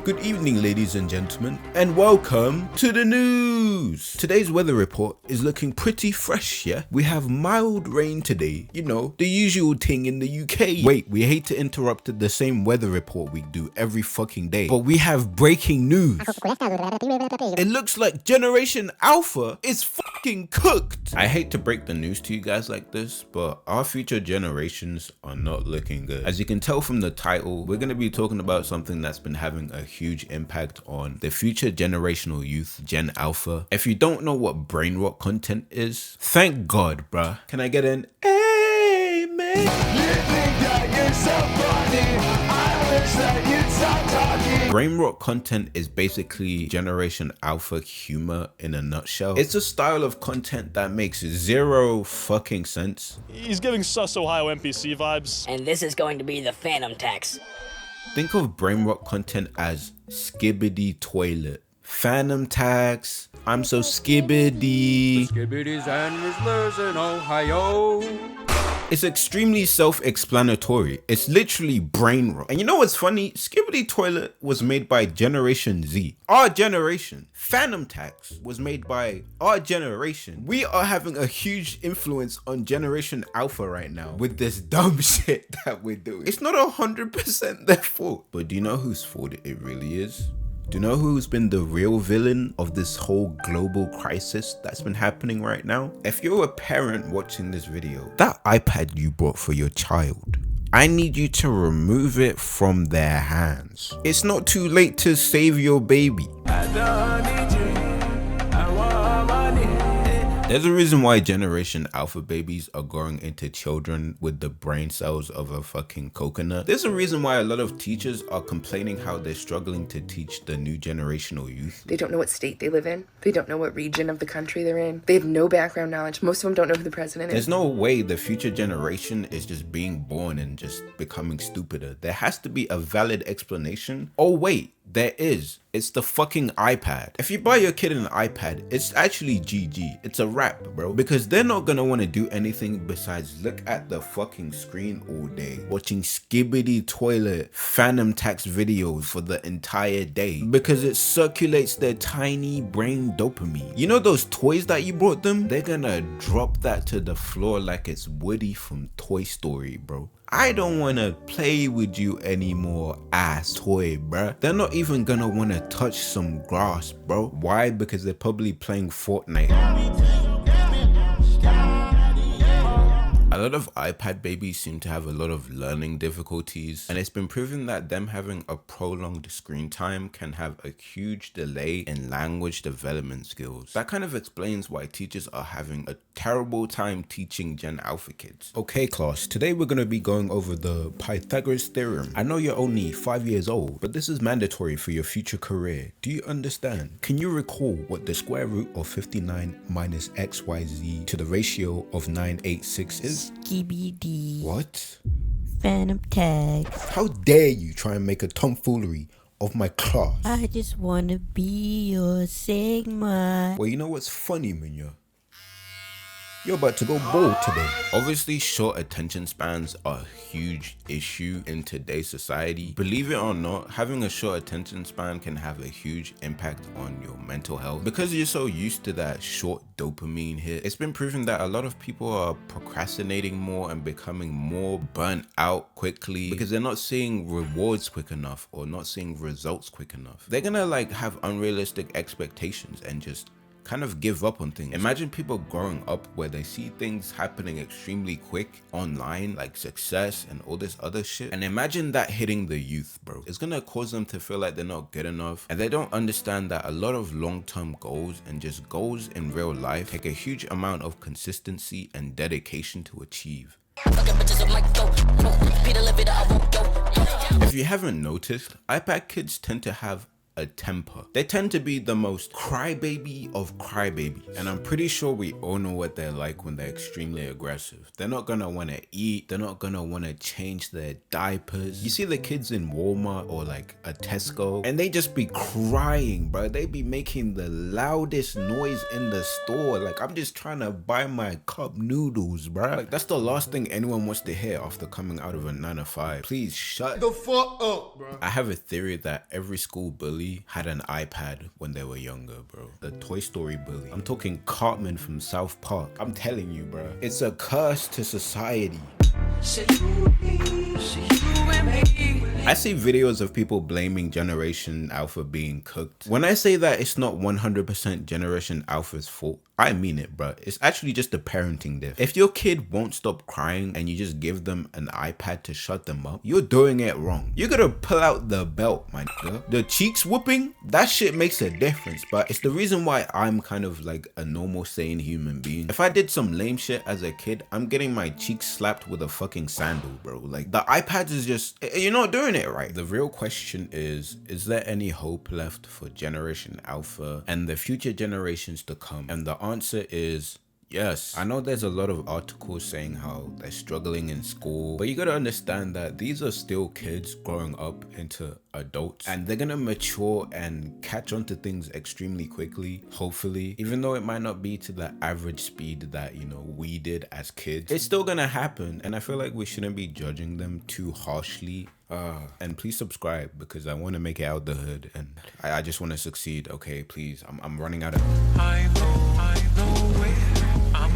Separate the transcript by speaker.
Speaker 1: Good evening, ladies and gentlemen, and welcome to the news. Today's weather report is looking pretty fresh, yeah? We have mild rain today, you know, the usual thing in the UK. Wait, we hate to interrupt the same weather report we do every fucking day, but we have breaking news. It looks like Generation Alpha is fucking cooked. I hate to break the news to you guys like this, but our future generations are not looking good. As you can tell from the title, we're going to be talking about something that's been having a huge impact on the future generational youth, Gen Alpha. If you don't know what brain rot content is, thank God, bruh. Can I get an amen? You think that you're so funny? I wish that you'd stop talking. Brain rot content is basically Generation Alpha humor in a nutshell. It's a style of content that makes zero fucking sense.
Speaker 2: He's giving sus Ohio NPC vibes.
Speaker 3: And this is going to be the Fanum tax.
Speaker 1: Think of brain rot content as Skibidi toilet. Fanum tax. I'm so skibidi.
Speaker 4: Skibidi's and Rizzlers in Ohio.
Speaker 1: It's extremely self-explanatory. It's literally brain rot. And you know what's funny? Skibidi toilet was made by Generation Z. Our generation. Fanum tax was made by our generation. We are having a huge influence on Generation Alpha right now with this dumb shit that we're doing. It's not 100% their fault. But do you know whose fault it really is? Do you know who's been the real villain of this whole global crisis that's been happening right now? If you're a parent watching this video, that iPad you bought for your child, I need you to remove it from their hands. It's not too late to save your baby. There's a reason why Generation Alpha babies are growing into children with the brain cells of a fucking coconut. There's a reason why a lot of teachers are complaining how they're struggling to teach the new generational youth.
Speaker 5: They don't know what state they live in. They don't know what region of the country they're in. They have no background knowledge. Most of them don't know who the president is.
Speaker 1: There's no way the future generation is just being born and just becoming stupider. There has to be a valid explanation. Oh wait, there is. It's the fucking iPad. If you buy your kid an iPad, it's actually GG. It's a wrap, bro. Because they're not gonna want to do anything besides look at the fucking screen all day, watching Skibidi toilet Fanum tax videos for the entire day. Because it circulates their tiny brain dopamine. You know those toys that you brought them? They're gonna drop that to the floor like it's Woody from Toy Story, bro. I don't want to play with you anymore, ass toy, bruh. They're not even gonna want to touch some grass, bro. Why? Because they're probably playing Fortnite. A lot of iPad babies seem to have a lot of learning difficulties, and it's been proven that them having a prolonged screen time can have a huge delay in language development skills. That kind of explains why teachers are having a terrible time teaching Gen Alpha kids. Okay class, today we're going to be going over the Pythagoras theorem. I know you're only 5 years old, but this is mandatory for your future career. Do you understand? Can you recall what the square root of 59 minus xyz to the ratio of 986 is?
Speaker 6: Skibidi.
Speaker 1: What?
Speaker 6: Fanum tax.
Speaker 1: How dare you try and make a tomfoolery of my class?
Speaker 6: I just wanna be your Sigma.
Speaker 1: Well, you know what's funny, Minya? You're about to go bold today. Obviously, short attention spans are a huge issue in today's society. Believe it or not, having a short attention span can have a huge impact on your mental health. Because you're so used to that short dopamine hit, it's been proven that a lot of people are procrastinating more and becoming more burnt out quickly because they're not seeing rewards quick enough or not seeing results quick enough. They're gonna like have unrealistic expectations and just kind of give up on things. Imagine people growing up where they see things happening extremely quick online, like success and all this other shit, and imagine that hitting the youth, bro. It's gonna cause them to feel like they're not good enough, and they don't understand that a lot of long-term goals and just goals in real life take a huge amount of consistency and dedication to achieve. If you haven't noticed, iPad kids tend to have a temper. They tend to be the most crybaby of crybabies. And I'm pretty sure we all know what they're like when they're extremely aggressive. They're not gonna wanna eat. They're not gonna wanna change their diapers. You see the kids in Walmart or like a Tesco and they just be crying, bro. They be making the loudest noise in the store. Like, I'm just trying to buy my cup noodles, bro. Like, that's the last thing anyone wants to hear after coming out of a 9 to 5. Please shut the fuck up, bro. I have a theory that every school bully had an iPad when they were younger, bro. The Toy Story bully. I'm talking Cartman from South Park. I'm telling you, bro. It's a curse to society. I see videos of people blaming Generation Alpha being cooked. When I say that it's not 100% Generation Alpha's fault, I mean it, bro. It's actually just a parenting diff. If your kid won't stop crying and you just give them an iPad to shut them up, you're doing it wrong. You gotta pull out the belt, my nigga. The cheeks whooping, that shit makes a difference, but it's the reason why I'm kind of like a normal sane human being. If I did some lame shit as a kid, I'm getting my cheeks slapped with a fucking sandal, bro. Like, the iPads is just, you're not doing it right. The real question is there any hope left for Generation Alpha and the future generations to come? And the answer is yes. I know there's a lot of articles saying how they're struggling in school, but you gotta understand that these are still kids growing up into adults and they're gonna mature and catch on to things extremely quickly, hopefully. Even though it might not be to the average speed that, you know, we did as kids, it's still gonna happen, and I feel like we shouldn't be judging them too harshly. And please subscribe because I want to make it out the hood and I just want to succeed. Okay, please. I'm running out of... I know where I'm